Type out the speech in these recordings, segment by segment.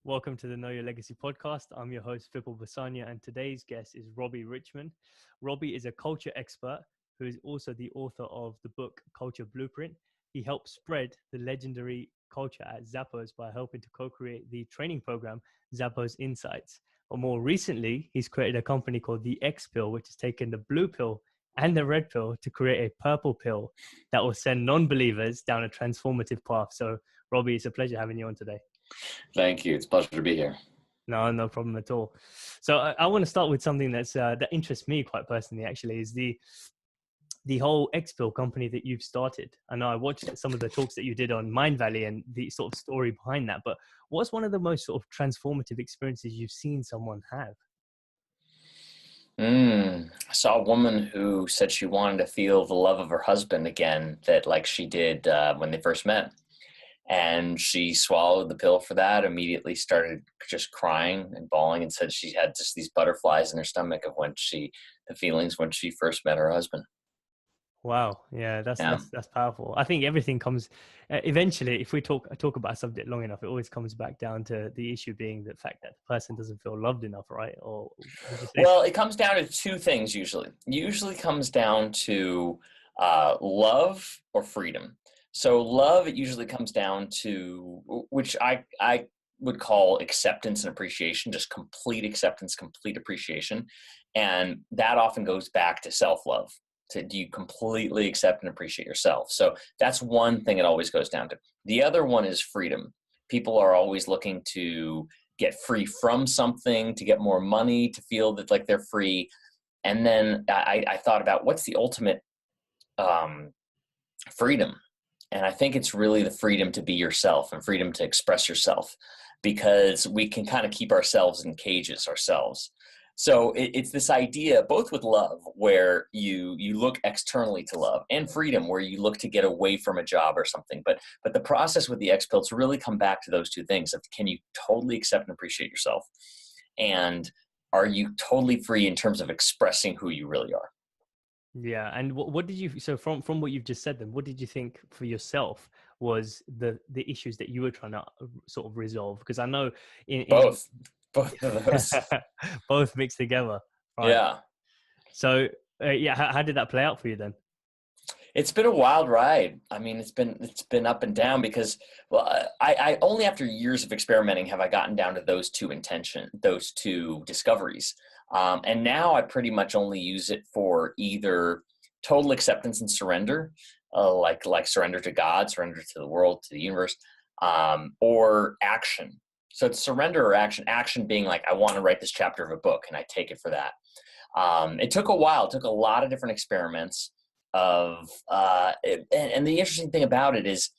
Welcome to the Know Your Legacy podcast. I'm your host, Xpill Basanya, and today's guest is Robbe Richman. Robbe is a culture expert who is also the author of the book Culture Blueprint. He helped spread the legendary culture at Zappos by helping to co-create the training program Zappos Insights. But more recently, he's created a company called the Xpill, which has taken the blue pill and the red pill to create a purple pill that will send non-believers down a transformative path. So, Robbe, it's a pleasure having you on today. Thank you. It's a pleasure to be here. No problem at all. So I want to start with something that interests me quite personally, actually, is the whole Xpill company that you've started. I know I watched some of the talks that you did on Mind Valley and the sort of story behind that, but what's one of the most sort of transformative experiences you've seen someone have? I saw a woman who said she wanted to feel the love of her husband again, that like she did when they first met. And she swallowed the pill for that, immediately started just crying and bawling, and said she had just these butterflies in her stomach of the feelings when she first met her husband. Wow. Yeah, that's Yeah. that's powerful. I think everything comes eventually, if we talk about a subject long enough, it always comes back down to the issue being the fact that the person doesn't feel loved enough, right? Or would you say Well, it comes down to two things usually. Usually comes down to love or freedom. So love, it usually comes down to, which I would call acceptance and appreciation, just complete acceptance, complete appreciation. And that often goes back to self-love. Do you completely accept and appreciate yourself? So that's one thing it always goes down to. The other one is freedom. People are always looking to get free from something, to get more money, to feel that like they're free. And then I thought about what's the ultimate freedom. And I think it's really the freedom to be yourself and freedom to express yourself, because we can kind of keep ourselves in cages ourselves. So it's this idea, both with love, where you look externally to love, and freedom, where you look to get away from a job or something. But the process with the Xpill to really come back to those two things of, can you totally accept and appreciate yourself? And are you totally free in terms of expressing who you really are? Yeah, and what did you, so from what you've just said, then what did you think for yourself was the issues that you were trying to sort of resolve? Because I know in Both of those. both mixed together, right? Yeah. So yeah, how did that play out for you then? It's been a wild ride. I mean, it's been up and down, because, well, I only after years of experimenting have I gotten down to those two discoveries. And now I pretty much only use it for either total acceptance and surrender, like surrender to God, surrender to the world, to the universe, or action. So it's surrender or action. Action being like, I want to write this chapter of a book, and I take it for that. It took a while. It took a lot of different experiments. And the interesting thing about it is,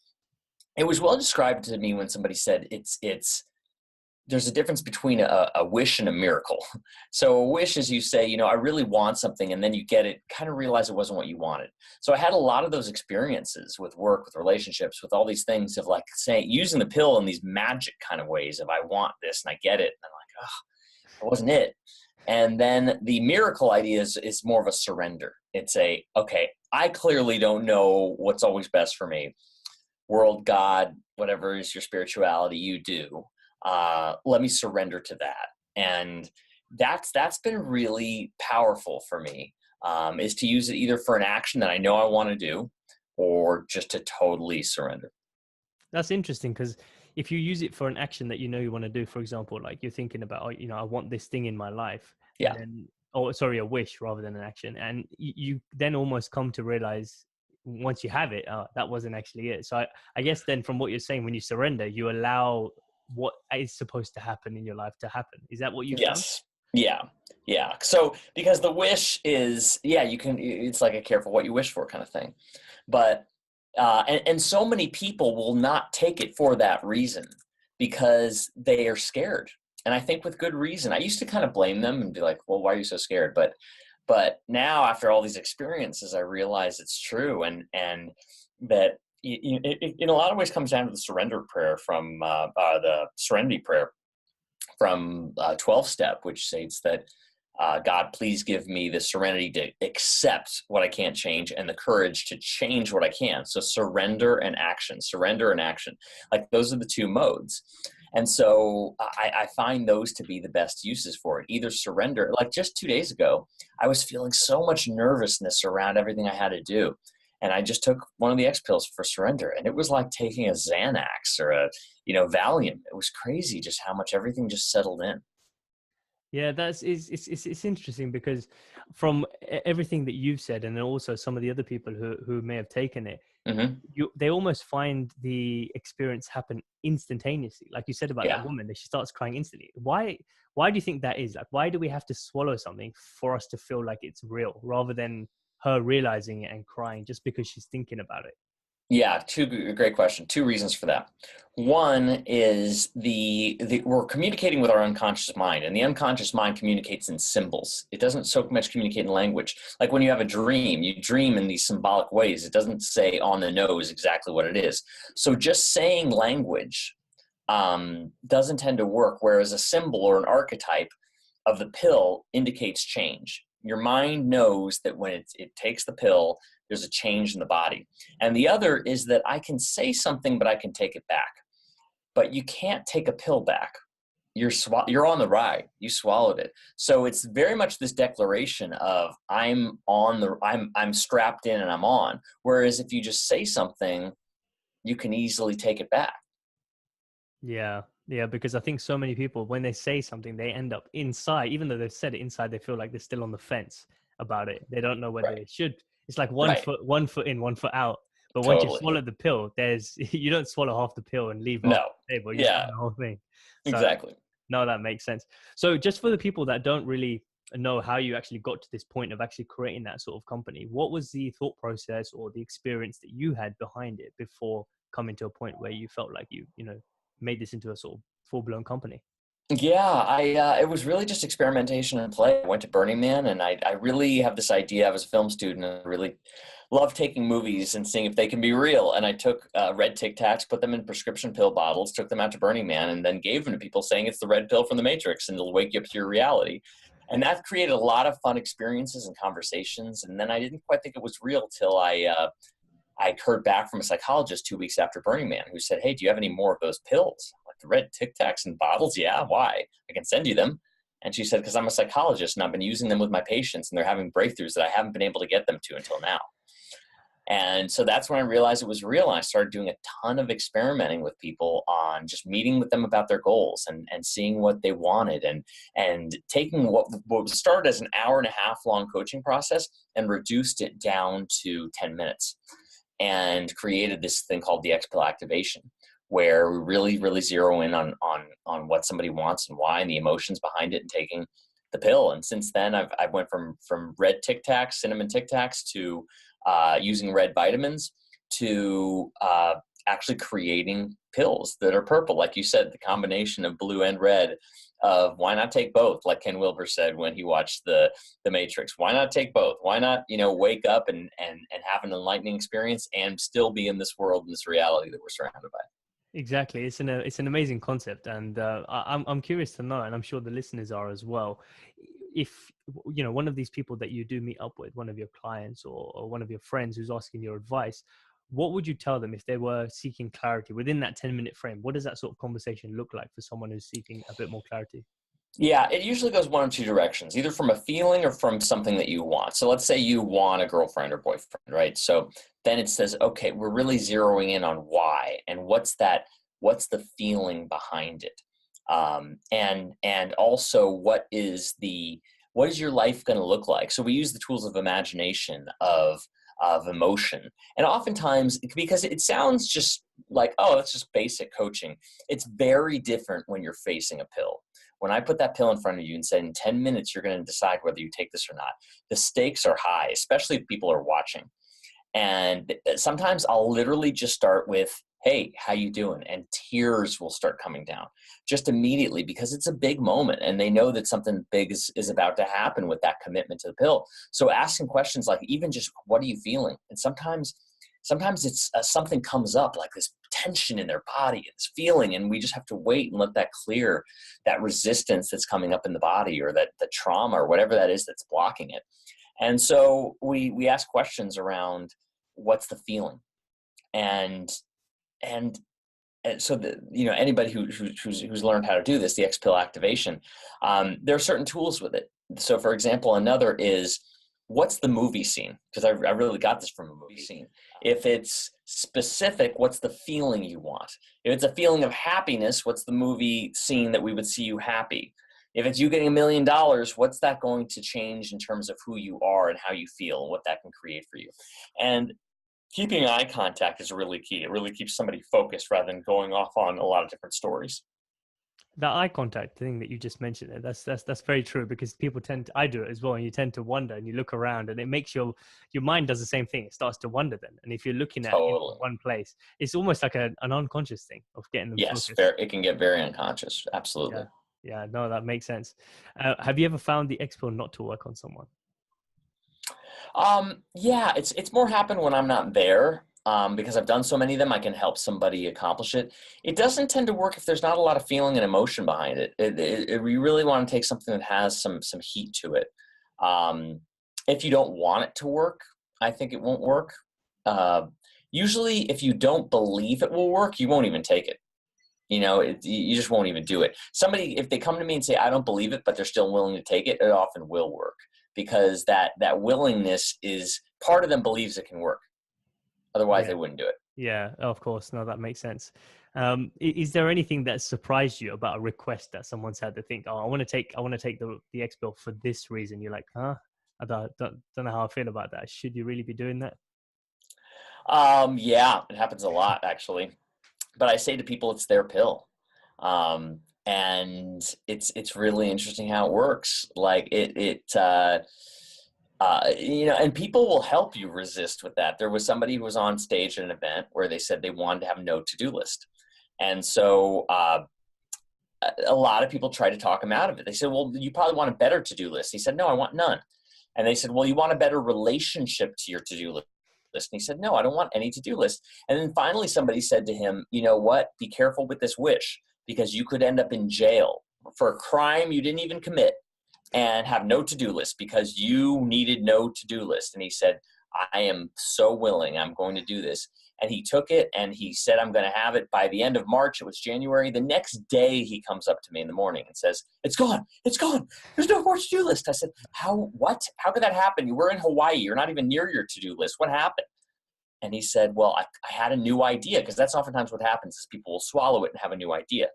it was well described to me when somebody said there's a difference between a wish and a miracle. So a wish is, you say, I really want something, and then you get it, kind of realize it wasn't what you wanted. So I had a lot of those experiences with work, with relationships, with all these things of like saying, using the pill in these magic kind of ways of, I want this and I get it. And I'm like, oh, it wasn't it. And then the miracle idea is more of a surrender. It's okay, I clearly don't know what's always best for me. World, God, whatever is your spirituality, you do. Let me surrender to that. And that's been really powerful for me, is to use it either for an action that I know I want to do, or just to totally surrender. That's interesting, because if you use it for an action that you want to do, for example, like you're thinking about, I want this thing in my life, Yeah. then, a wish rather than an action, and you then almost come to realize once you have it, that wasn't actually it. So I guess then, from what you're saying, when you surrender, you allow what is supposed to happen in your life to happen. Is that what you found? Yes. Yeah. So, because the wish is, it's like a careful what you wish for kind of thing. But and so many people will not take it for that reason, because they are scared. And I think with good reason. I used to kind of blame them and be like, well, why are you so scared? But now, after all these experiences, I realize it's true. And that it in a lot of ways comes down to the surrender prayer from the serenity prayer from 12-step, which states that, God, please give me the serenity to accept what I can't change, and the courage to change what I can. So surrender and action, like those are the two modes. And so I find those to be the best uses for it. Either surrender, like just 2 days ago, I was feeling so much nervousness around everything I had to do. And I just took one of the Xpills for surrender. And it was like taking a Xanax or a, Valium. It was crazy just how much everything just settled in. Yeah, it's interesting because from everything that you've said, and then also some of the other people who may have taken it, Hmm. they almost find the experience happen instantaneously. Like you said about that Yeah. woman, that she starts crying instantly. Why do you think that is? Like, why do we have to swallow something for us to feel like it's real, rather than her realizing it and crying just because she's thinking about it? Yeah, great question. Two reasons for that. One is the we're communicating with our unconscious mind, and the unconscious mind communicates in symbols. It doesn't so much communicate in language. Like when you have a dream, you dream in these symbolic ways. It doesn't say on the nose exactly what it is. So just saying language doesn't tend to work, whereas a symbol or an archetype of the pill indicates change. Your mind knows that when it takes the pill, there's a change in the body. And the other is that I can say something, but I can take it back. But you can't take a pill back. You're on the ride. You swallowed it. So it's very much this declaration of I'm strapped in and I'm on. Whereas if you just say something, you can easily take it back. Yeah, yeah, because I think so many people, when they say something, they end up inside, even though they've said it inside, they feel like they're still on the fence about it. They don't know whether Right. they should. It's like Right. one foot in, 1 foot out. But once you've Totally. swallowed the pill, you don't swallow half the pill and leave half No. the table. You swallow Yeah, the whole thing. So exactly. no, that makes sense. So just for the people that don't really know how you actually got to this point of actually creating that sort of company, what was the thought process or the experience that you had behind it before coming to a point where you felt like you made this into a sort of full-blown company? Yeah, it was really just experimentation and play. I went to Burning Man, and I really have this idea. I was a film student, and I really love taking movies and seeing if they can be real. And I took red Tic Tacs, put them in prescription pill bottles, took them out to Burning Man, and then gave them to people, saying it's the red pill from the Matrix, and it'll wake you up to your reality. And that created a lot of fun experiences and conversations. And then I didn't quite think it was real till I heard back from a psychologist 2 weeks after Burning Man who said, "Hey, do you have any more of those pills? Like the red Tic Tacs in bottles?" "Yeah, why? I can send you them." And she said, "Because I'm a psychologist and I've been using them with my patients and they're having breakthroughs that I haven't been able to get them to until now." And so that's when I realized it was real. And I started doing a ton of experimenting with people on just meeting with them about their goals and seeing what they wanted and taking what started as an hour and a half long coaching process and reduced it down to 10 minutes and created this thing called the Xpill activation, where we really, really zero in on what somebody wants and why and the emotions behind it and taking the pill. And since then, I've went from red Tic Tacs, cinnamon Tic Tacs, to using red vitamins, to actually creating pills that are purple. Like you said, the combination of blue and red, of why not take both? Like Ken Wilber said when he watched the Matrix, why not take both? Why not, wake up and have an enlightening experience and still be in this world, in this reality that we're surrounded by? Exactly. It's an amazing concept, and I'm curious to know, and I'm sure the listeners are as well. If one of these people that you do meet up with, one of your clients or one of your friends who's asking your advice, what would you tell them if they were seeking clarity within that 10-minute frame? What does that sort of conversation look like for someone who's seeking a bit more clarity? Yeah, it usually goes one of two directions, either from a feeling or from something that you want. So let's say you want a girlfriend or boyfriend, right? So then it says, okay, we're really zeroing in on why and what's the feeling behind it, and also what is your life going to look like? So we use the tools of imagination, of emotion, and oftentimes, because it sounds just like, oh, that's just basic coaching. It's very different when you're facing a pill. When I put that pill in front of you and say in 10 minutes you're going to decide whether you take this or not, the stakes are high, especially if people are watching. And sometimes I'll literally just start with, "Hey, how you doing?" And tears will start coming down just immediately, because it's a big moment and they know that something big is about to happen with that commitment to the pill. So asking questions like, even just, "What are you feeling?" And sometimes it's something comes up, like this tension in their body, this feeling, and we just have to wait and let that clear, that resistance that's coming up in the body, or that the trauma or whatever that is that's blocking it. And so we ask questions around, what's the feeling, and and and so anybody who's learned how to do this, the Xpill activation, there are certain tools with it. So for example, another is, what's the movie scene? Because I really got this from a movie scene. If it's specific, what's the feeling you want? If it's a feeling of happiness, what's the movie scene that we would see you happy? If it's you getting $1 million, what's that going to change in terms of who you are and how you feel and what that can create for you? And keeping eye contact is really key. It really keeps somebody focused rather than going off on a lot of different stories. That eye contact thing that you just mentioned, that's very true, because people I do it as well, and you tend to wonder and you look around, and it makes your mind does the same thing. It starts to wonder then. And if you're looking at one place, it's almost like an unconscious thing of getting them yes, focused. it can get very unconscious. Absolutely. Yeah, no, that makes sense. Have you ever found the Xpill not to work on someone? Yeah, it's more happen when I'm not there. Because I've done so many of them, I can help somebody accomplish it. It doesn't tend to work if there's not a lot of feeling and emotion behind it. We really want to take something that has some heat to it. If you don't want it to work, I think it won't work. Usually, if you don't believe it will work, you won't even take it. You just won't even do it. Somebody, if they come to me and say, I don't believe it, but they're still willing to take it, it often will work, because that willingness is, part of them believes it can work. Otherwise, they wouldn't do it. Yeah, of course. No, that makes sense. Is there anything that surprised you about a request that someone's had to think, oh, I want to take the Xpill for this reason? You're like, huh? I don't know how I feel about that. Should you really be doing that? Yeah, it happens a lot, actually. But I say to people, it's their pill. And it's really interesting how it works. Like and people will help you resist with that. There was somebody who was on stage at an event where they said they wanted to have no to-do list. And so a lot of people tried to talk him out of it. They said, well, you probably want a better to-do list. He said, no, I want none. And they said, well, you want a better relationship to your to-do list. And he said, no, I don't want any to-do list. And then finally somebody said to him, you know what, be careful with this wish, because you could end up in jail for a crime you didn't even commit, and have no to-do list because you needed no to-do list. And he said, I am so willing, I'm going to do this. And he took it and he said, I'm going to have it by the end of March. It was January. The next day he comes up to me in the morning and says, it's gone. There's no more to-do list. I said, what? How could that happen? You were in Hawaii. You're not even near your to-do list. What happened? And he said, well, I had a new idea, because that's oftentimes what happens is people will swallow it and have a new idea.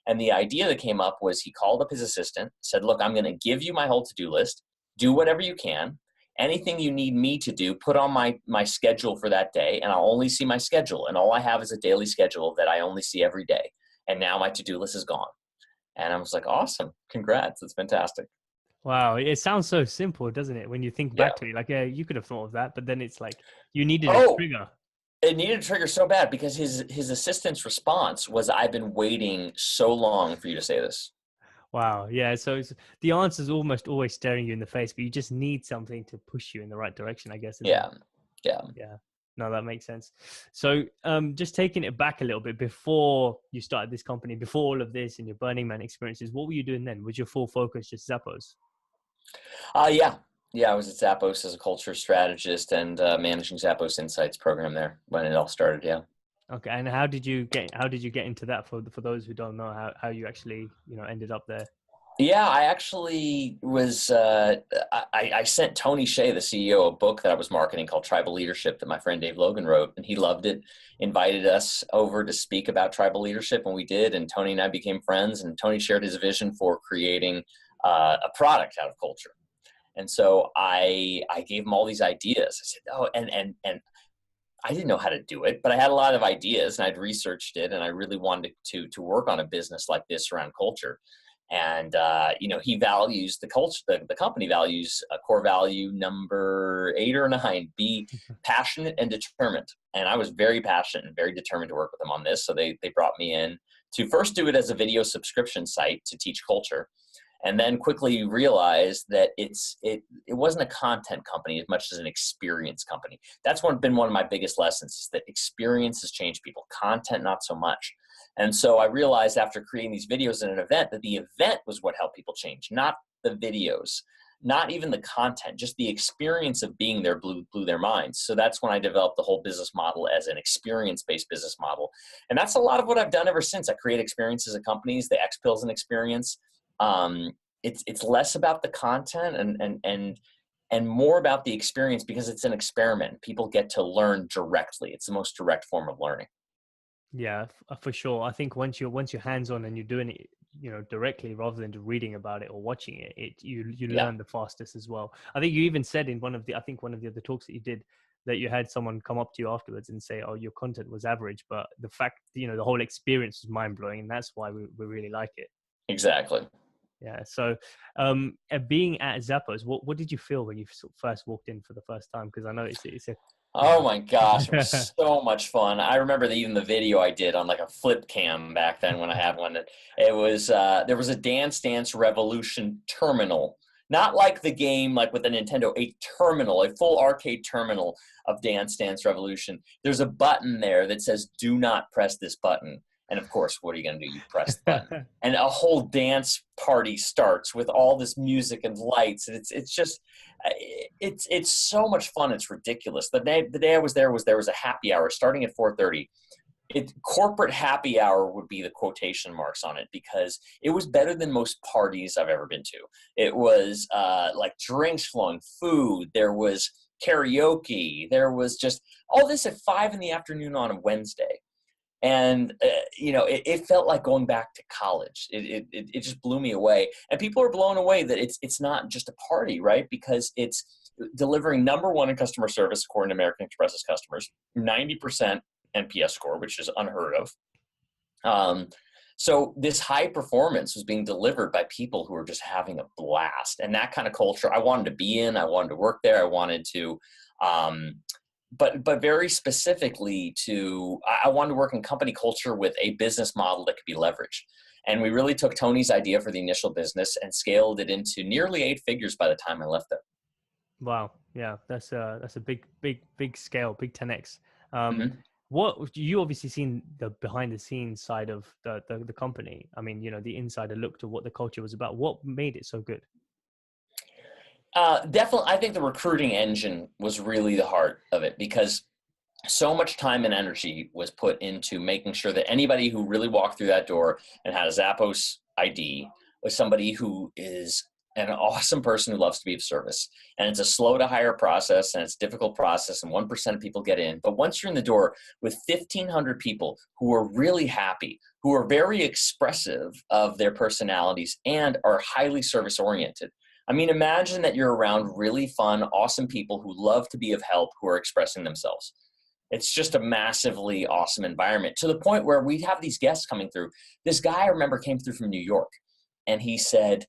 And the idea that came up was, he called up his assistant, said, look, I'm going to give you my whole to-do list. Do whatever you can. Anything you need me to do, put on my schedule for that day, and I'll only see my schedule. And all I have is a daily schedule that I only see every day. And now my to-do list is gone. And I was like, awesome. Congrats. That's fantastic. Wow. It sounds so simple, doesn't it? When you think back to it, like, yeah, you could have thought of that, but then it's like you needed a trigger. It needed a trigger so bad, because his assistant's response was, I've been waiting so long for you to say this. Wow. Yeah. So the answer is almost always staring you in the face, but you just need something to push you in the right direction, I guess. Yeah. No, that makes sense. So just taking it back a little bit, before you started this company, before all of this and your Burning Man experiences, what were you doing then? Was your full focus just Zappos? Yeah, I was at Zappos as a culture strategist and managing Zappos Insights program there when it all started. Yeah. Okay. And how did you get into that, for those who don't know how you actually, ended up there? Yeah, I actually was, I sent Tony Hsieh, the CEO, a book that I was marketing called Tribal Leadership that my friend Dave Logan wrote, and he loved it, invited us over to speak about tribal leadership, and we did, and Tony and I became friends, and Tony shared his vision for creating a product out of culture. And so I gave him all these ideas. I said, oh, and I didn't know how to do it, but I had a lot of ideas, and I'd researched it, and I really wanted to work on a business like this around culture. And, he values the culture, the company values a core value number 8 or 9, be passionate and determined. And I was very passionate and very determined to work with them on this. So they brought me in to first do it as a video subscription site to teach culture. And then quickly realized that it wasn't a content company as much as an experience company. That's been one of my biggest lessons, is that experience has changed people, content not so much. And so I realized after creating these videos in an event that the event was what helped people change, not the videos. not even the content, just the experience of being there blew their minds. So that's when I developed the whole business model as an experience-based business model. And that's a lot of what I've done ever since. I create experiences at companies. The Xpill is an experience. It's less about the content and more about the experience, because it's an experiment. People get to learn directly. It's the most direct form of learning. Yeah, for sure. I think once you're hands-on and you're doing it, directly rather than just reading about it or watching it, you Yeah, learn the fastest as well. I think you even said in one of the other talks that you did, that you had someone come up to you afterwards and say, "Oh, your content was average, but the fact, the whole experience was mind-blowing, and that's why we really like it." exactly. Yeah. So, being at Zappos, what did you feel when you first walked in for the first time? Because I know it's a, you Oh know. my gosh, it was so much fun. I remember even the video I did on like a flip cam back then when I had one. It was there was a Dance Dance Revolution terminal, not like the game like with the Nintendo, a terminal, a full arcade terminal of Dance Dance Revolution. There's a button there that says "Do not press this button." And of course, what are you going to do? You press the button, and a whole dance party starts with all this music and lights, and it's just it's so much fun. It's ridiculous. The day I was there was a happy hour starting at 4:30. Corporate happy hour would be the quotation marks on it, because it was better than most parties I've ever been to. It was like drinks flowing, food. There was karaoke. There was just all this at 5 p.m. on a Wednesday. And it felt like going back to college. It just blew me away, and people are blown away that it's not just a party, right? Because it's delivering number one in customer service according to American Express's customers, 90% NPS score, which is unheard of. So this high performance was being delivered by people who were just having a blast, and that kind of culture I wanted to be in. I wanted to work there. I wanted to. But very specifically I wanted to work in company culture with a business model that could be leveraged. And we really took Tony's idea for the initial business and scaled it into nearly 8 figures by the time I left there. Wow. Yeah, that's a big scale, big 10x. Mm-hmm. What you obviously seen the behind the scenes side of the company. I mean, the insider look to what the culture was about. What made it so good? Definitely, I think the recruiting engine was really the heart of it, because so much time and energy was put into making sure that anybody who really walked through that door and had a Zappos ID was somebody who is an awesome person who loves to be of service. And it's a slow to hire process, and it's a difficult process, and 1% of people get in. But once you're in the door with 1,500 people who are really happy, who are very expressive of their personalities and are highly service oriented. I mean, imagine that you're around really fun, awesome people who love to be of help, who are expressing themselves. It's just a massively awesome environment, to the point where we'd have these guests coming through. This guy I remember came through from New York, and he said,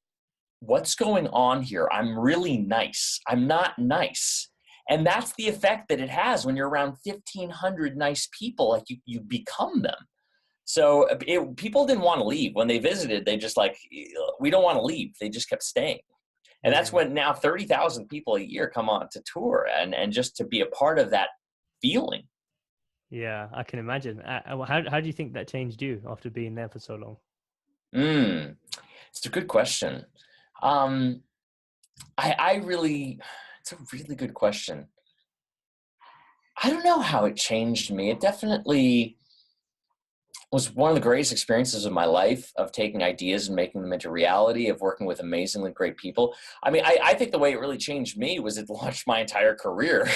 "What's going on here? I'm really nice. I'm not nice." And that's the effect that it has when you're around 1,500 nice people. Like you become them. So people didn't want to leave. When they visited, they just like, "We don't want to leave." They just kept staying. And that's when now 30,000 people a year come on to tour, and just to be a part of that feeling. Yeah, I can imagine. How do you think that changed you after being there for so long? It's a good question. Um, it's a really good question. I don't know how it changed me. It definitely was one of the greatest experiences of my life, of taking ideas and making them into reality, of working with amazingly great people. I mean, I think the way it really changed me was it launched my entire career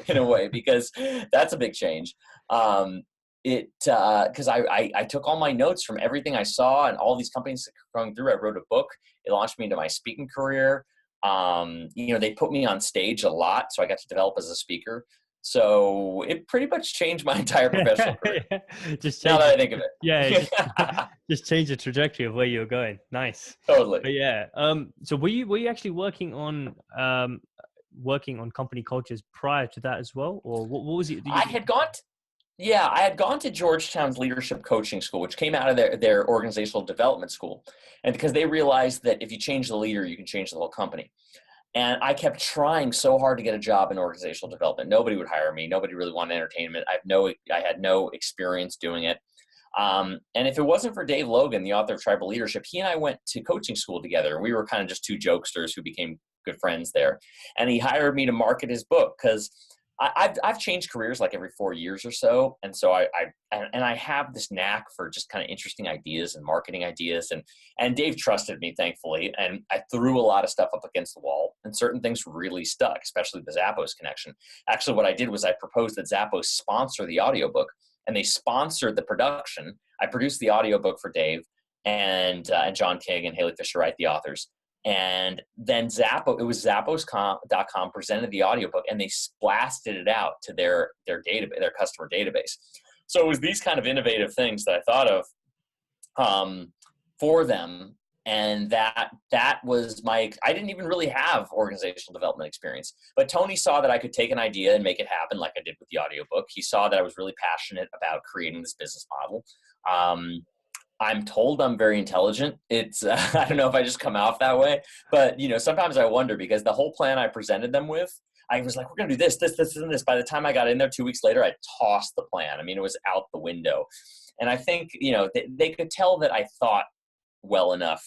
in a way, because that's a big change. Because I took all my notes from everything I saw and all these companies going through. I wrote a book. It launched me into my speaking career. They put me on stage a lot, so I got to develop as a speaker. So it pretty much changed my entire professional career. Yeah, just Now change that I it. think of it. Yeah, just change the trajectory of where you're going. Nice. Totally. But yeah, so were you actually working on company cultures prior to that as well, or what was it? I had gone to Georgetown's leadership coaching school, which came out of their organizational development school. And because they realized that if you change the leader, you can change the whole company. And I kept trying so hard to get a job in organizational development. Nobody would hire me. Nobody really wanted entertainment. I had no experience doing it. And if it wasn't for Dave Logan, the author of Tribal Leadership, he and I went to coaching school together. We were kind of just two jokesters who became good friends there. And he hired me to market his book because I've changed careers like every 4 years or so. And so I have this knack for just kind of interesting ideas and marketing ideas. And Dave trusted me, thankfully. And I threw a lot of stuff up against the wall, and certain things really stuck, especially the Zappos connection. Actually, what I did was I proposed that Zappos sponsor the audiobook, and they sponsored the production. I produced the audiobook for Dave and John King and Haley Fisher Wright, the authors. And then it was Zappos.com presented the audiobook, and they blasted it out to their database, their customer database. So it was these kind of innovative things that I thought of for them. And that was I didn't even really have organizational development experience, but Tony saw that I could take an idea and make it happen like I did with the audiobook. He saw that I was really passionate about creating this business model. I'm told I'm very intelligent. It's, I don't know if I just come off that way, but sometimes I wonder, because the whole plan I presented them with, I was like, we're going to do this, this, this, and this. By the time I got in there 2 weeks later, I tossed the plan. I mean, it was out the window. And I think, they could tell that I thought well enough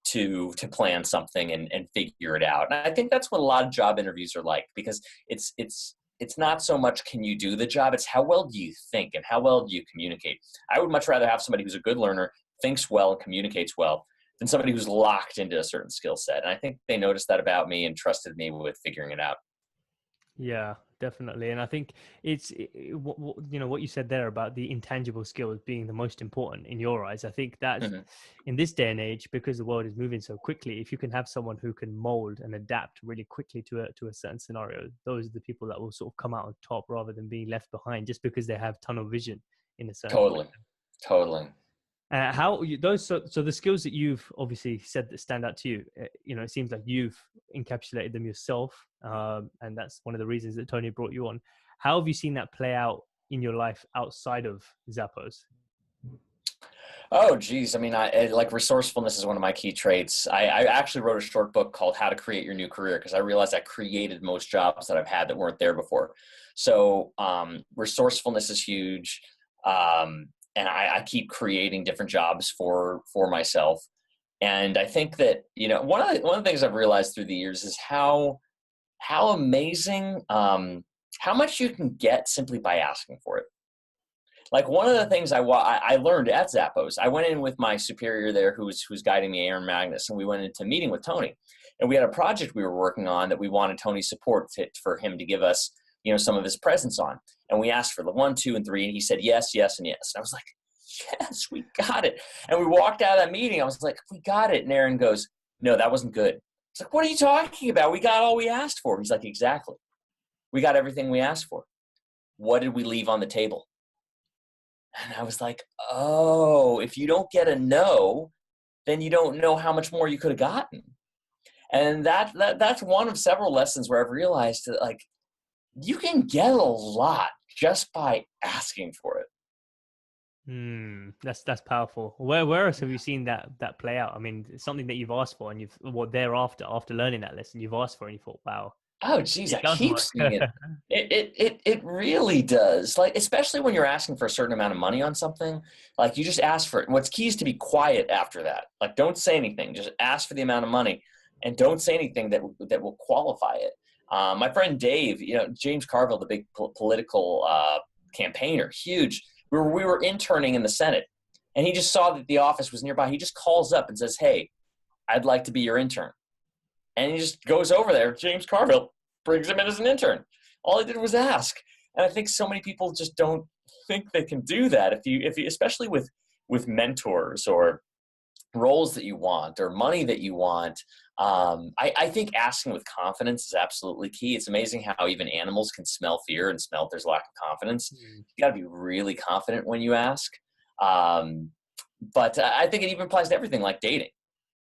to plan something and figure it out. And I think that's what a lot of job interviews are like, because it's not so much can you do the job, it's how well do you think and how well do you communicate. I would much rather have somebody who's a good learner, thinks well, and communicates well, than somebody who's locked into a certain skill set. And I think they noticed that about me and trusted me with figuring it out. Yeah, definitely. And I think what you said there about the intangible skills being the most important in your eyes. I think that's in this day and age, because the world is moving so quickly, if you can have someone who can mold and adapt really quickly to a certain scenario, those are the people that will sort of come out on top rather than being left behind just because they have tunnel vision in a certain way. Totally. So the skills that you've obviously said that stand out to you, it seems like you've encapsulated them yourself, and that's one of the reasons that Tony brought you on. How have you seen that play out in your life outside of Zappos? Oh, geez. I mean, like resourcefulness is one of my key traits. I actually wrote a short book called How to Create Your New Career, because I realized I created most jobs that I've had that weren't there before. So resourcefulness is huge. And I keep creating different jobs for myself. And I think that, one of the things I've realized through the years is how amazing, how much you can get simply by asking for it. Like one of the things I learned at Zappos, I went in with my superior there who's guiding me, Aaron Magnus, and we went into a meeting with Tony. And we had a project we were working on that we wanted Tony's support for him to give us, some of his presence on. And we asked for the 1, 2, and 3, and he said, yes, yes, and yes. And I was like, yes, we got it. And we walked out of that meeting. I was like, we got it. And Aaron goes, no, that wasn't good. It's like, what are you talking about? We got all we asked for. He's like, exactly. We got everything we asked for. What did we leave on the table? And I was like, oh, if you don't get a no, then you don't know how much more you could have gotten. And that's one of several lessons where I've realized that, like, you can get a lot just by asking for it. That's powerful. Where else have you seen that play out? I mean, it's something that you've asked for, and thereafter, after learning that lesson, you've asked for, and you thought, wow. Oh, geez, I keep seeing it. It really does. Like, especially when you're asking for a certain amount of money on something, like you just ask for it. And what's key is to be quiet after that. Like, don't say anything. Just ask for the amount of money, and don't say anything that will qualify it. My friend Dave, James Carville, the big political campaigner, huge. We were interning in the Senate, and he just saw that the office was nearby. He just calls up and says, "Hey, I'd like to be your intern." And he just goes over there. James Carville brings him in as an intern. All he did was ask. And I think so many people just don't think they can do that. If you especially with mentors or roles that you want or money that you want, I think asking with confidence is absolutely key. It's amazing how even animals can smell fear and smell if there's a lack of confidence. You got to be really confident when you ask. But I think it even applies to everything like dating.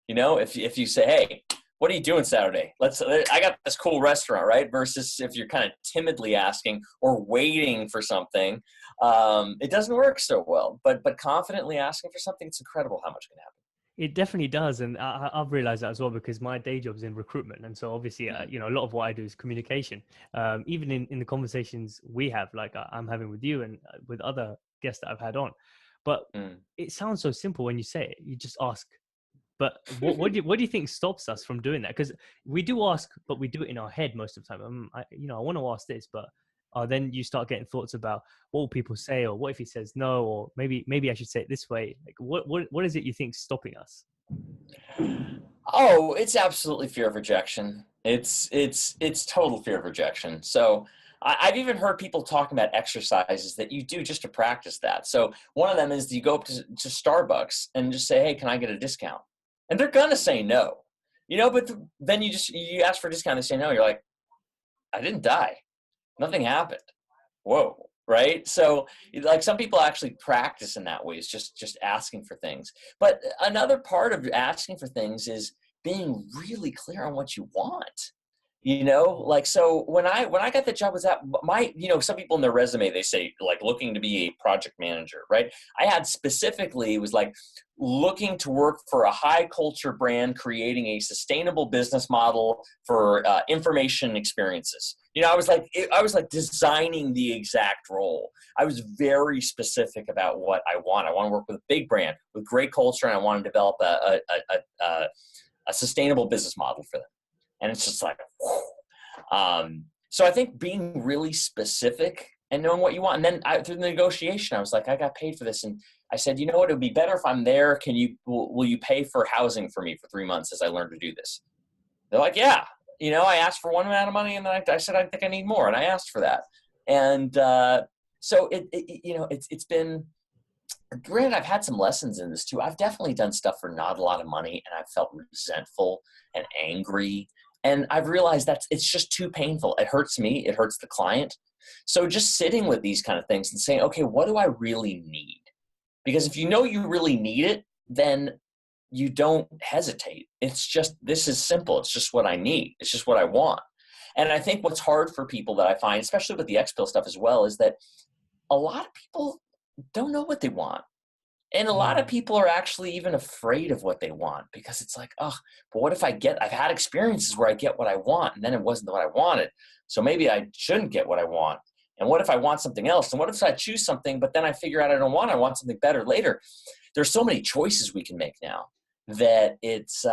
If you say, hey, what are you doing Saturday? I got this cool restaurant, right? Versus if you're kind of timidly asking or waiting for something, it doesn't work so well. But confidently asking for something, it's incredible how much can happen. It definitely does. And I've realized that as well, because my day job's in recruitment. And so obviously, a lot of what I do is communication. Even in the conversations we have, like I'm having with you and with other guests that I've had on. But it sounds so simple when you say it. You just ask But what do you think stops us from doing that? Because we do ask, but we do it in our head most of the time. I want to ask this, but then you start getting thoughts about what will people say, or what if he says no, or maybe I should say it this way. Like, what is it you think stopping us? Oh, it's absolutely fear of rejection. It's total fear of rejection. So I've even heard people talking about exercises that you do just to practice that. So one of them is you go up to Starbucks and just say, hey, can I get a discount? And they're going to say no, but then you ask for a discount, they say no. You're like, I didn't die. Nothing happened. Whoa. Right. So like some people actually practice in that way, is just asking for things. But another part of asking for things is being really clear on what you want. Like, so when I got the job, was that some people in their resume, they say like looking to be a project manager, right? I had specifically was like looking to work for a high culture brand, creating a sustainable business model for information experiences. I was like designing the exact role. I was very specific about what I want. I want to work with a big brand with great culture, and I want to develop a sustainable business model for them. And it's just like, so I think being really specific and knowing what you want. And then through the negotiation, I was like, I got paid for this. And I said, you know what, it would be better if I'm there. Will you pay for housing for me for 3 months as I learn to do this? They're like, yeah. I asked for one amount of money, and then I said, I think I need more. And I asked for that. And so it's been, granted, I've had some lessons in this too. I've definitely done stuff for not a lot of money, and I've felt resentful and angry. And I've realized it's just too painful. It hurts me. It hurts the client. So just sitting with these kind of things and saying, okay, what do I really need? Because if you know you really need it, then you don't hesitate. It's just, this is simple. It's just what I need. It's just what I want. And I think what's hard for people that I find, especially with the Xpill stuff as well, is that a lot of people don't know what they want. And a lot of people are actually even afraid of what they want, because it's like, oh, but what if I've had experiences where I get what I want and then it wasn't what I wanted. So maybe I shouldn't get what I want. And what if I want something else? And what if I choose something, but then I figure out I want something better later? There's so many choices we can make now that it's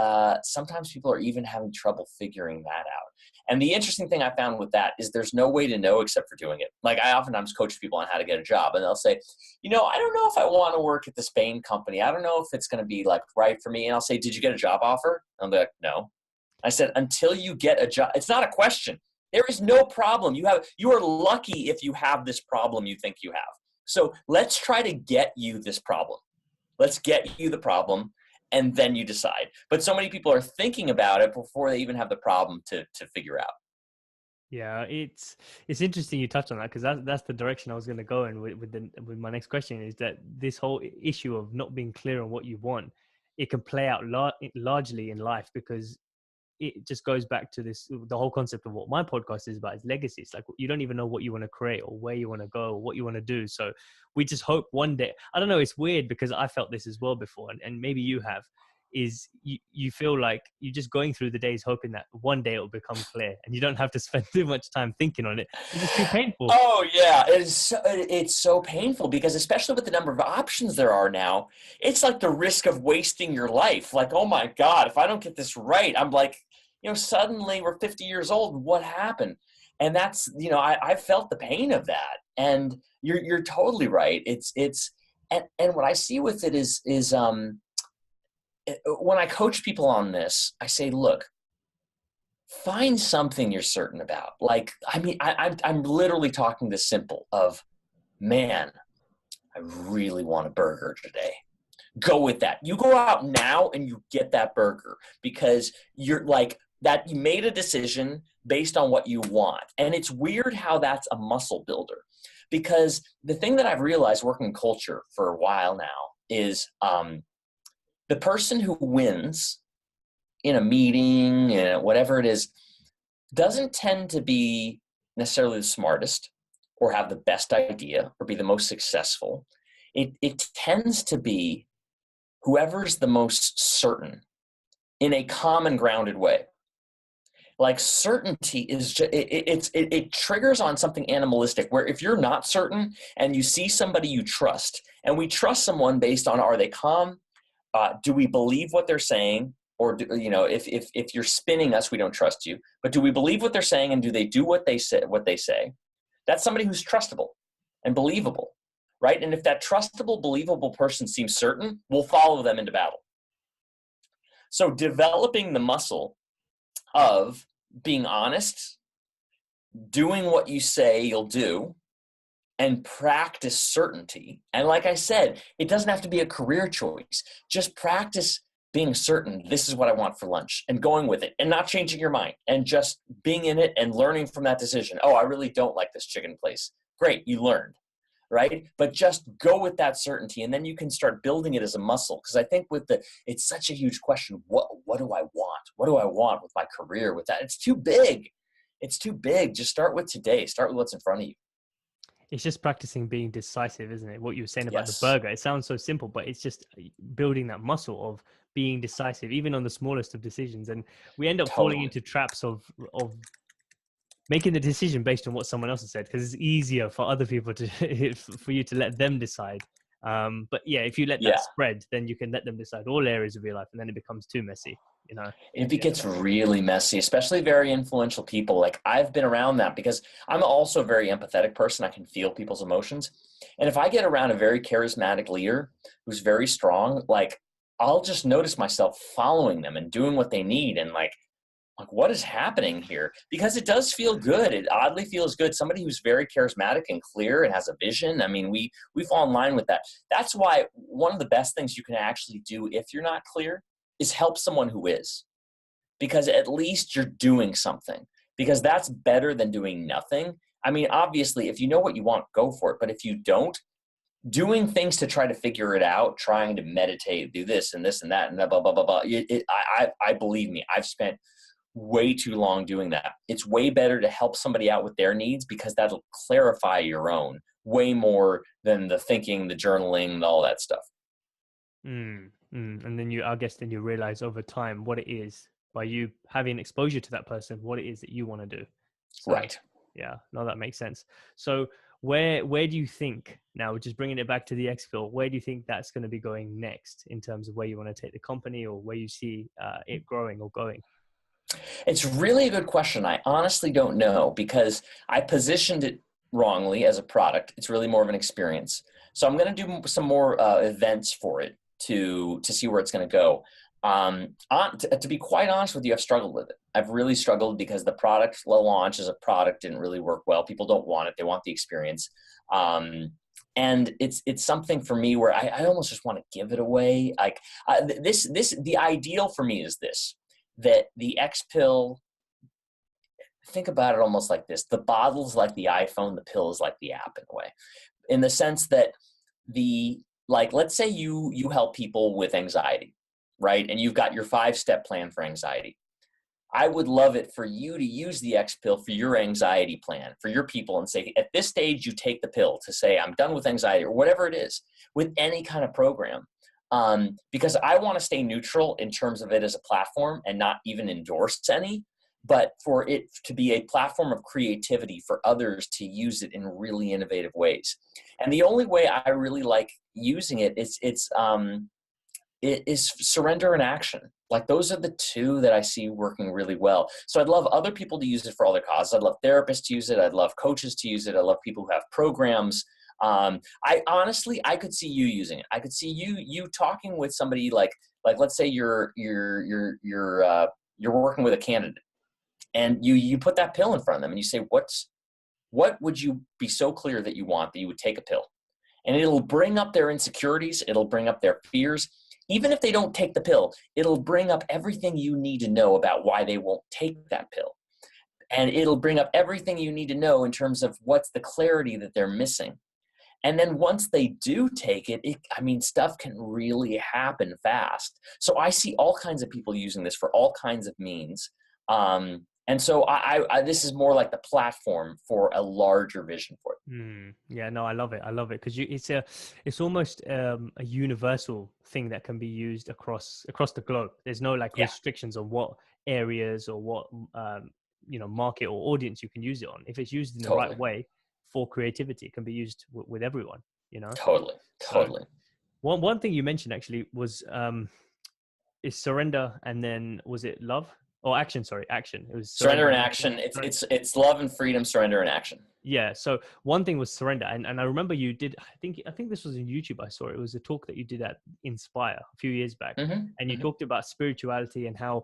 sometimes people are even having trouble figuring that out. And the interesting thing I found with that is there's no way to know except for doing it. Like I oftentimes coach people on how to get a job, and they'll say, I don't know if I want to work at the Spain company. I don't know if it's going to be like right for me. And I'll say, did you get a job offer? And they're like, no. I said, until you get a job, it's not a question. There is no problem. You are lucky if you have this problem you think you have. So let's try to get you this problem. Let's get you the problem, and then you decide. But so many people are thinking about it before they even have the problem to figure out. Yeah, it's interesting you touched on that, because that's the direction I was going to go in with my next question, is that this whole issue of not being clear on what you want, it can play out largely in life, because it just goes back to the whole concept of what my podcast is about, is legacy. It's like you don't even know what you want to create or where you want to go or what you want to do. So we just hope one day, I don't know, it's weird because I felt this as well before, and maybe you have, is you feel like you're just going through the days hoping that one day it'll become clear and you don't have to spend too much time thinking on it. It's just too painful. Oh yeah, it's so painful, because especially with the number of options there are now, it's like the risk of wasting your life. Like, oh my God, if I don't get this right, I'm like, suddenly we're 50 years old. What happened? And that's, I felt the pain of that. And you're totally right. And what I see with it is when I coach people on this, I say, look, find something you're certain about. Like, I'm literally talking this simple of, man, I really want a burger today. Go with that. You go out now and you get that burger, because you're like that. You made a decision based on what you want. And it's weird how that's a muscle builder, because the thing that I've realized working in culture for a while now is the person who wins in a meeting and whatever it is doesn't tend to be necessarily the smartest or have the best idea or be the most successful. It tends to be whoever's the most certain in a common grounded way. Like certainty is it triggers on something animalistic, where if you're not certain and you see somebody you trust, and we trust someone based on, are they calm? Do we believe what they're saying? Or if you're spinning us, we don't trust you. But do we believe what they're saying, and do they do what they say? That's somebody who's trustable and believable, right? And if that trustable, believable person seems certain, we'll follow them into battle. So developing the muscle of being honest, doing what you say you'll do, and practice certainty. And like I said, it doesn't have to be a career choice. Just practice being certain, this is what I want for lunch, and going with it and not changing your mind and just being in it and learning from that decision. Oh, I really don't like this chicken place. Great, you learned, right? But just go with that certainty, and then you can start building it as a muscle. Because I think it's such a huge question. What do I want? What do I want with my career, with that? It's too big. It's too big. Just start with today. Start with what's in front of you. It's just practicing being decisive, isn't it? What you were saying about the Yes. burger, it sounds so simple, but it's just building that muscle of being decisive, even on the smallest of decisions. And we end up falling Totally. into traps of making the decision based on what someone else has said, because it's easier for other people for you to let them decide. But yeah, if you let that spread, then you can let them decide all areas of your life, and then it becomes too messy, you know? It gets really messy, especially very influential people. Like, I've been around that because I'm also a very empathetic person. I can feel people's emotions. And if I get around a very charismatic leader who's very strong, like, I'll just notice myself following them and doing what they need. And like, what is happening here? Because it does feel good. It oddly feels good. Somebody who's very charismatic and clear and has a vision. I mean, we fall in line with that. That's why one of the best things you can actually do if you're not clear is help someone who is. Because at least you're doing something, because that's better than doing nothing. I mean, obviously, if you know what you want, go for it. But if you don't, doing things to try to figure it out, trying to meditate, do this and this and that, and blah, blah, blah, blah. I believe me, I've spent way too long doing that. It's way better to help somebody out with their needs, because that'll clarify your own way more than the thinking, the journaling, all that stuff. And then I guess then you realize over time what it is, by you having exposure to that person, what it is that you want to do. So, Right. Yeah, no, that makes sense. So where do you think, now just bringing it back to the Xpill, where do you think that's going to be going next in terms of where you want to take the company, or where you see it growing or going? It's really a good question. I honestly don't know, because I positioned it wrongly as a product. It's really more of an experience. So I'm going to do some more events for it to see where it's going to go. To be quite honest with you, I've struggled with it. I've really struggled because the product launch as a product didn't really work well. People don't want it. They want the experience. And it's something for me where I almost just want to give it away. Like the ideal for me is this, that the Xpill, think about it almost like this. The bottle's like the iPhone, the pill is like the app in a way. In the sense that let's say you help people with anxiety, right? And you've got your 5-step plan for anxiety. I would love it for you to use the Xpill for your anxiety plan, for your people, and say, at this stage, you take the pill to say, I'm done with anxiety, or whatever it is, with any kind of program. Because I want to stay neutral in terms of it as a platform and not even endorse any, but for it to be a platform of creativity for others to use it in really innovative ways. And the only way I really like using it is it is surrender and action. Like, those are the two that I see working really well. So I'd love other people to use it for all their causes. I'd love therapists to use it. I'd love coaches to use it. I love people who have programs. I honestly could see you using it. I could see you talking with somebody like let's say you're working with a candidate, and you put that pill in front of them and you say, what would you be so clear that you want that you would take a pill? And it'll bring up their insecurities. It'll bring up their fears. Even if they don't take the pill, it'll bring up everything you need to know about why they won't take that pill. And it'll bring up everything you need to know in terms of what's the clarity that they're missing. And then once they do take it, stuff can really happen fast. So I see all kinds of people using this for all kinds of means. And so this is more like the platform for a larger vision for it. Yeah, no, I love it. I love it because it's almost a universal thing that can be used across the globe. There's no restrictions on what areas or what market or audience you can use it on. If it's used in the right way for creativity, it can be used with everyone. Totally. One thing you mentioned actually was is surrender, and then was it love or action? Sorry, action. It was Surrender surrender. and action. It's love and freedom, surrender and action. Yeah. So one thing was surrender, and I remember you did. I think this was on YouTube. I saw it. It was a talk that you did at Inspire a few years back, and you talked about spirituality and how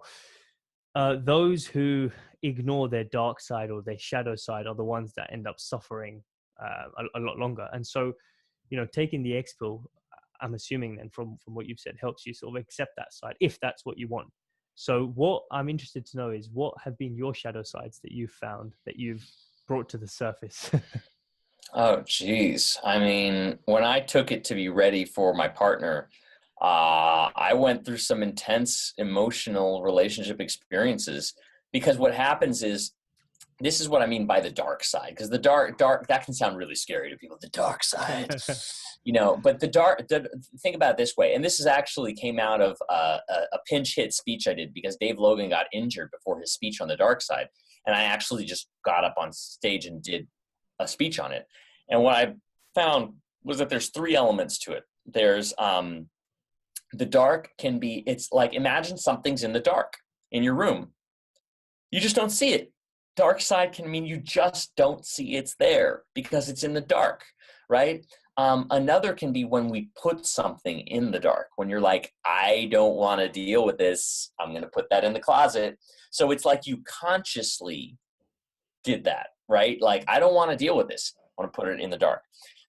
those who ignore their dark side or their shadow side are the ones that end up suffering a lot longer. And so, taking the Xpill, I'm assuming then from what you've said, helps you sort of accept that side if that's what you want. So what I'm interested to know is what have been your shadow sides that you've found that you've brought to the surface? Oh, geez. I mean, when I took it to be ready for my partner, I went through some intense emotional relationship experiences, because what happens is, this is what I mean by the dark side, because the dark, that can sound really scary to people, the dark side, but think about it this way. And this is actually came out of a pinch hit speech I did because Dave Logan got injured before his speech on the dark side. And I actually just got up on stage and did a speech on it. And what I found was that there's three elements to it. There's the dark can be, it's like, imagine something's in the dark in your room. You just don't see it. Dark side can mean you just don't see it's there because it's in the dark, right? Another can be when we put something in the dark, when you're like, I don't want to deal with this, I'm going to put that in the closet. So it's like you consciously did that, right? Like, I don't want to deal with this, I want to put it in the dark.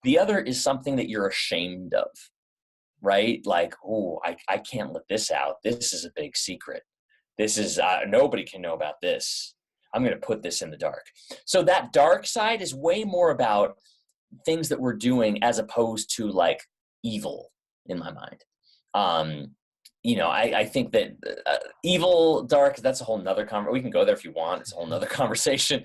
The other is something that you're ashamed of, right? Like, oh, I can't let this out. This is a big secret. This is, nobody can know about this. I'm going to put this in the dark. So that dark side is way more about things that we're doing as opposed to like evil in my mind. I think that evil, dark, that's a whole nother conversation. We can go there if you want. It's a whole nother conversation.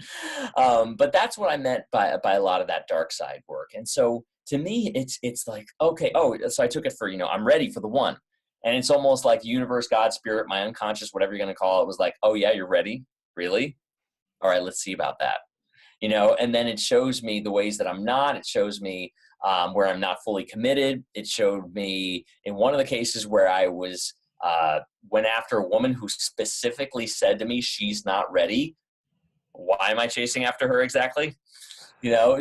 But that's what I meant by a lot of that dark side work. And so to me, it's like, okay, so I took it for, I'm ready for the one. And it's almost like universe, God, spirit, my unconscious, whatever you're going to call it, was like, oh yeah, you're ready? Really? All right, let's see about that. And then it shows me the ways that I'm not. It shows me where I'm not fully committed. It showed me in one of the cases where I went after a woman who specifically said to me, she's not ready. Why am I chasing after her exactly?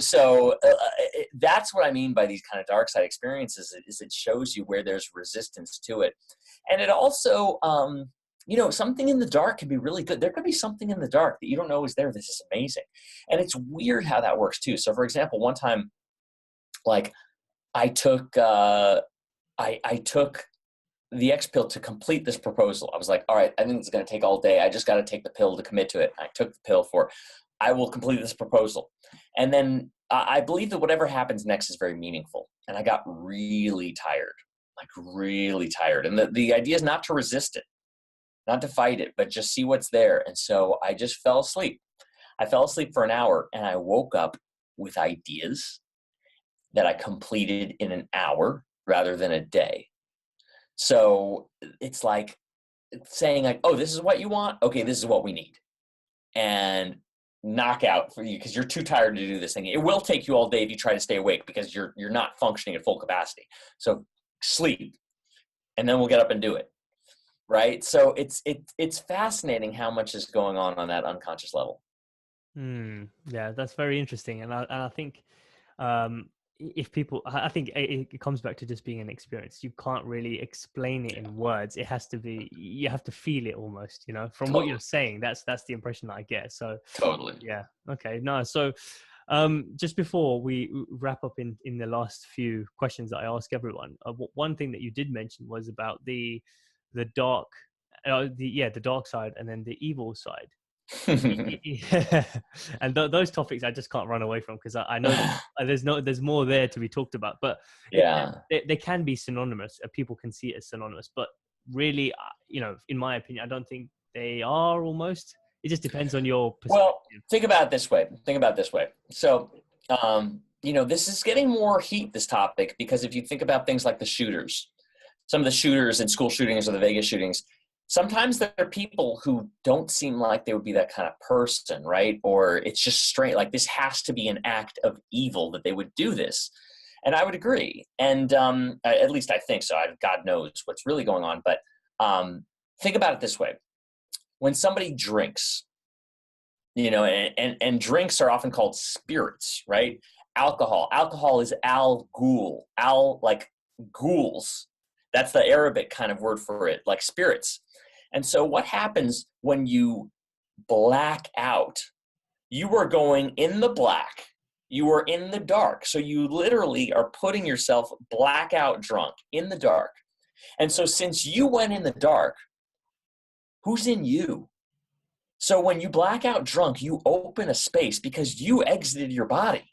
So that's what I mean by these kind of dark side experiences, is it shows you where there's resistance to it. And it also, something in the dark can be really good. There could be something in the dark that you don't know is there. This is amazing. And it's weird how that works too. So for example, one time, like I took the Xpill to complete this proposal. I was like, all right, I think it's going to take all day. I just got to take the pill to commit to it. I took the pill I will complete this proposal. And then I believe that whatever happens next is very meaningful. And I got really tired, like really tired. And the idea is not to resist it, not to fight it, but just see what's there. And so I just fell asleep. I fell asleep for an hour and I woke up with ideas that I completed in an hour rather than a day. So it's like saying like, oh, this is what you want. Okay, this is what we need. And knockout for you because you're too tired to do this thing. It will take you all day if you try to stay awake because you're not functioning at full capacity. So sleep and then we'll get up and do it. Right. So it's fascinating how much is going on that unconscious level. Yeah, that's very interesting. And I think if people, I think it comes back to just being an experience. You can't really explain it in words. It has to be, you have to feel it almost, from what you're saying. That's the impression that I get. So totally. Yeah. Okay. No. So just before we wrap up in the last few questions that I ask everyone, one thing that you did mention was about the dark, the dark side and then the evil side. Yeah. And those topics I just can't run away from because I know there's more there to be talked about, but yeah, they can be synonymous. People can see it as synonymous, but really, in my opinion, I don't think they are. Almost, it just depends on your perspective. Well, think about it this way. So, this is getting more heat, this topic, because if you think about things like the shooters, some of the shooters in school shootings or the Vegas shootings, sometimes there are people who don't seem like they would be that kind of person, right? Or it's just straight, like this has to be an act of evil that they would do this. And I would agree. And at least I think so. God knows what's really going on. But think about it this way. When somebody drinks, and drinks are often called spirits, right? Alcohol is al-ghul, like ghouls. That's the Arabic kind of word for it, like spirits. And so what happens when you black out? You are going in the black. You are in the dark. So you literally are putting yourself blackout drunk in the dark. And so since you went in the dark, who's in you? So when you black out drunk, you open a space because you exited your body.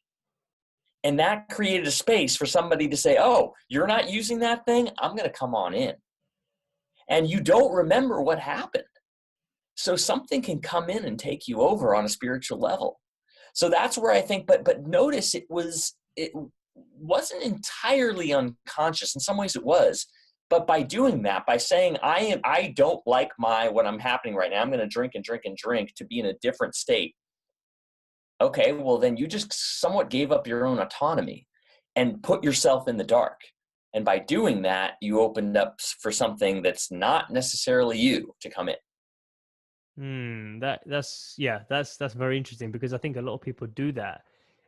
And that created a space for somebody to say, oh, you're not using that thing? I'm going to come on in. And you don't remember what happened. So something can come in and take you over on a spiritual level. So that's where I think, but notice it wasn't entirely unconscious. In some ways it was. But by doing that, by saying, I don't like what I'm happening right now, I'm going to drink and drink and drink to be in a different state. Okay, well then you just somewhat gave up your own autonomy and put yourself in the dark. And by doing that, you opened up for something that's not necessarily you to come in. That's very interesting, because I think a lot of people do that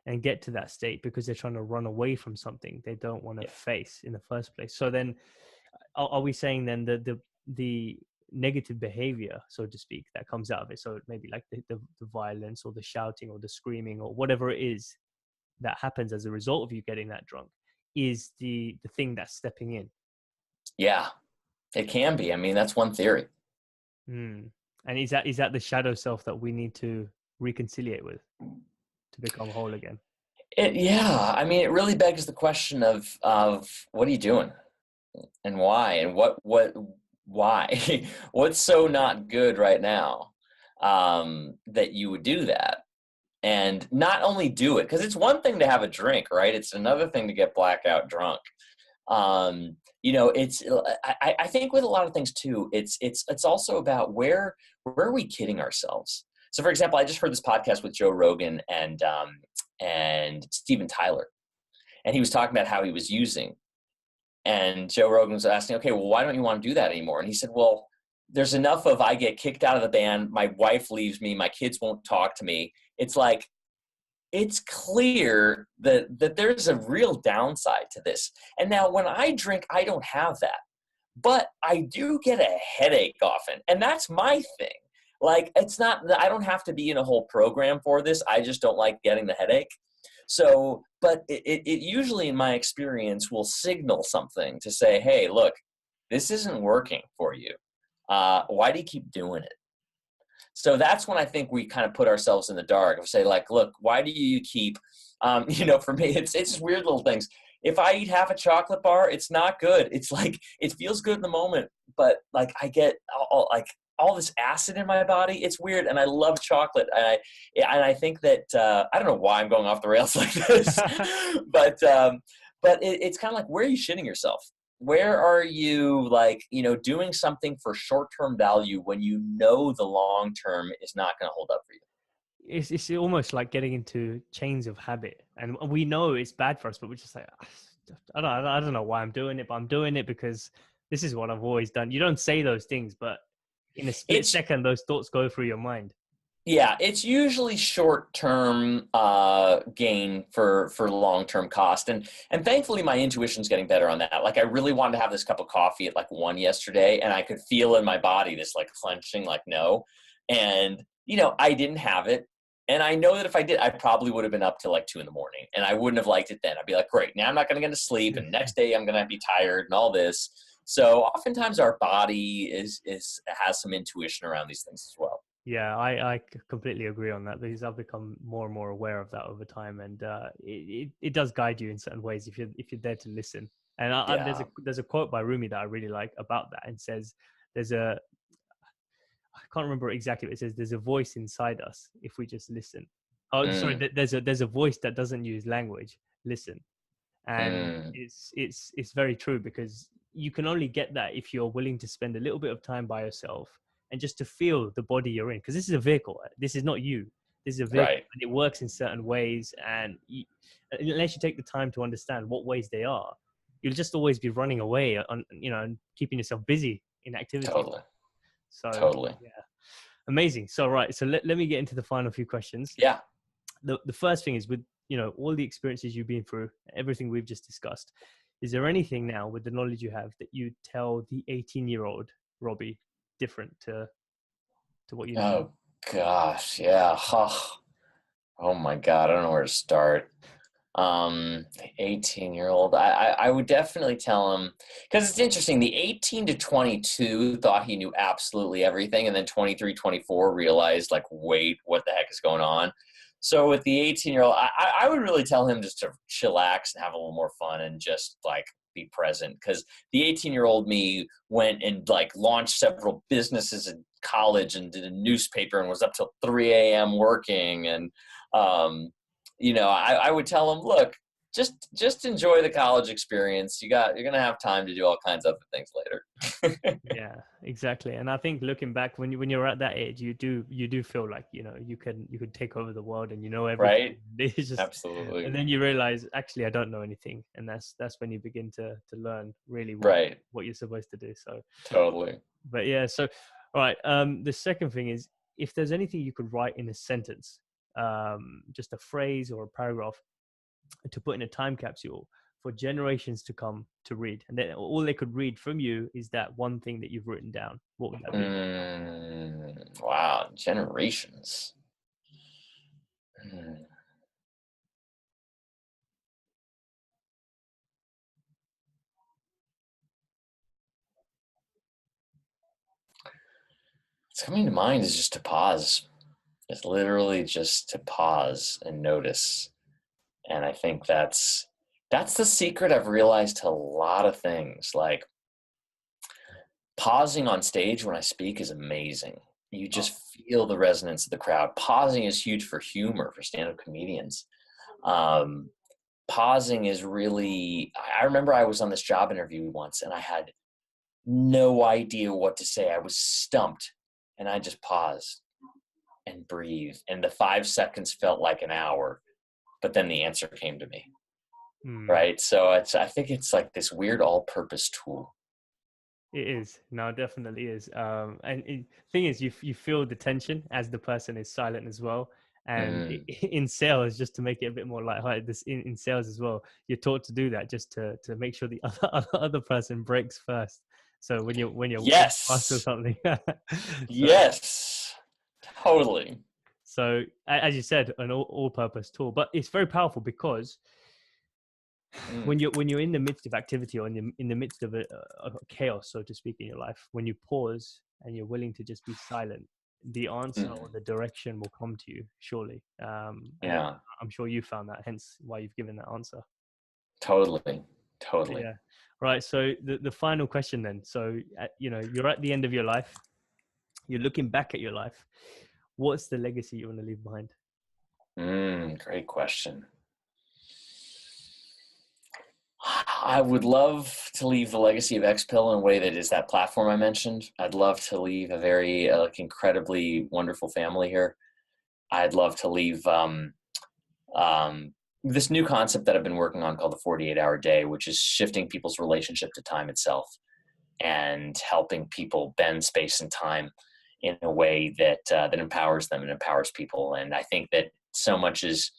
and get to that state because they're trying to run away from something they don't want to face in the first place. So then, are we saying then that the negative behavior, so to speak, that comes out of it, so maybe like the violence or the shouting or the screaming or whatever it is that happens as a result of you getting that drunk, is the thing that's stepping in? Yeah, it can be. I mean, that's one theory. And is that the shadow self that we need to reconciliate with to become whole again? Yeah, I mean, it really begs the question of what are you doing and why, and why what's so not good right now that you would do that. And not only do it, because it's one thing to have a drink, right? It's another thing to get blackout drunk. It's I think with a lot of things too, it's also about where are we kidding ourselves? So for example, I just heard this podcast with Joe Rogan and Steven Tyler, and he was talking about how he was using, and Joe Rogan was asking, okay, well, why don't you want to do that anymore? And he said, well, there's enough of, I get kicked out of the band, my wife leaves me, my kids won't talk to me. It's like, it's clear that there's a real downside to this. And now when I drink, I don't have that. But I do get a headache often. And that's my thing. Like, it's not, I don't have to be in a whole program for this. I just don't like getting the headache. So, but it usually in my experience will signal something to say, hey, look, this isn't working for you. Why do you keep doing it? So that's when I think we kind of put ourselves in the dark and say, like, look, why do you keep, for me, it's just weird little things. If I eat half a chocolate bar, it's not good. It's like, it feels good in the moment, but like I get all this acid in my body. It's weird. And I love chocolate. And I think that, I don't know why I'm going off the rails like this, but it's kind of like, where are you shitting yourself? Where are you, like, doing something for short-term value when you know the long-term is not going to hold up for you? It's almost like getting into chains of habit, and we know it's bad for us, but we're just like, I don't know why I'm doing it, but I'm doing it because this is what I've always done. You don't say those things, but in a split second, those thoughts go through your mind. Yeah, it's usually short-term gain for long-term cost, and thankfully my intuition's getting better on that. Like, I really wanted to have this cup of coffee at like 1 yesterday, and I could feel in my body this like clenching, like no, and I didn't have it, and I know that if I did, I probably would have been up till like 2 a.m, and I wouldn't have liked it then. I'd be like, great, now I'm not going to get to sleep, and next day I'm going to be tired and all this. So oftentimes our body has some intuition around these things as well. Yeah, I completely agree on that, because I've become more and more aware of that over time, and it does guide you in certain ways if you're there to listen. And there's a quote by Rumi that I really like about that, and says I can't remember exactly what it says. There's a voice inside us if we just listen. Oh, sorry, there's a voice that doesn't use language. Listen, and it's very true, because you can only get that if you're willing to spend a little bit of time by yourself and just to feel the body you're in, because this is a vehicle. This is not you. This is a vehicle Right. and it works in certain ways. And unless you take the time to understand what ways they are, you'll just always be running away on, and keeping yourself busy in activities. Totally. So Totally. yeah, amazing. So, right. So let me get into the final few questions. Yeah. The first thing is, with, all the experiences you've been through, everything we've just discussed, is there anything now with the knowledge you have that you tell the 18-year-old Robbie different to what you know now? Oh gosh. Yeah. Oh my God. I don't know where to start. 18-year-old, I would definitely tell him, because it's interesting, the 18 to 22 thought he knew absolutely everything, and then 23, 24 realized, like, wait, what the heck is going on? So with the 18-year-old, I would really tell him just to chillax and have a little more fun and just, like, be present, because the 18-year-old me went and, like, launched several businesses in college and did a newspaper and was up till 3 a.m. working, and I would tell them, look, just enjoy the college experience. You're going to have time to do all kinds of other things later. Yeah, exactly. And I think looking back, when you're at that age, you do feel like, you could take over the world and everything. Right? It's just, Absolutely. and then you realize, actually, I don't know anything. And that's when you begin to learn really Right. what you're supposed to do. So, Totally. but yeah, so, all right. The second thing is, if there's anything you could write in a sentence, just a phrase or a paragraph to put in a time capsule for generations to come to read, and then all they could read from you is that one thing that you've written down, what would that be? Wow. Generations. Mm. What's coming to mind is just to pause. It's literally just to pause and notice. And I think that's the secret I've realized to a lot of things. Like, pausing on stage when I speak is amazing. You Oh, just feel the resonance of the crowd. Pausing is huge for humor, for stand-up comedians. Um, Pausing is really, I remember I was on this job interview once and I had no idea what to say. I was stumped, and I just paused and breathed. And the 5 seconds felt like an hour, but then the answer came to me. hmm. Right. So I think it's like this weird all-purpose tool. It is. No, it definitely is. And thing is, you feel the tension as the person is silent as well. And Mm. in sales, just to make it a bit more lighthearted, this in sales as well, you're taught to do that just to make sure the other person breaks first. So when you're asked or Yes. something, so Yes. Totally. as you said, an all-purpose tool, but it's very powerful because Mm. when you're in the midst of activity, or in the midst of a chaos, so to speak, in your life, when you pause and you're willing to just be silent, the answer or Mm. the direction will come to you surely. And Yeah. I'm sure you found that, hence why you've given that answer. Totally. Totally. Yeah. Right. So the final question then. So you're at the end of your life. You're looking back at your life. What's the legacy you want to leave behind? Great question. I would love to leave the legacy of Xpill in a way that is that platform I mentioned. I'd love to leave a very incredibly wonderful family here. I'd love to leave this new concept that I've been working on called the 48-hour day, which is shifting people's relationship to time itself and helping people bend space and time in a way that that empowers them and empowers people. And I think that so much is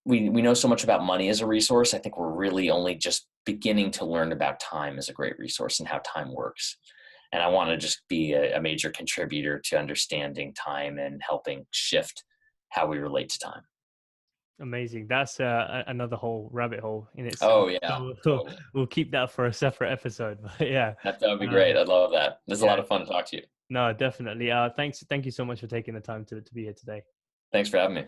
we know so much about money as a resource. I think we're really only just beginning to learn about time as a great resource and how time works. And I want to just be a major contributor to understanding time and helping shift how we relate to time. Amazing. That's another whole rabbit hole in itself. Oh yeah, So totally. we'll keep that for a separate episode. But yeah, That would be great. um, I'd love that. This is a yeah, lot of fun to talk to you. no, definitely. Thank you so much for taking the time to be here today. Thanks for having me.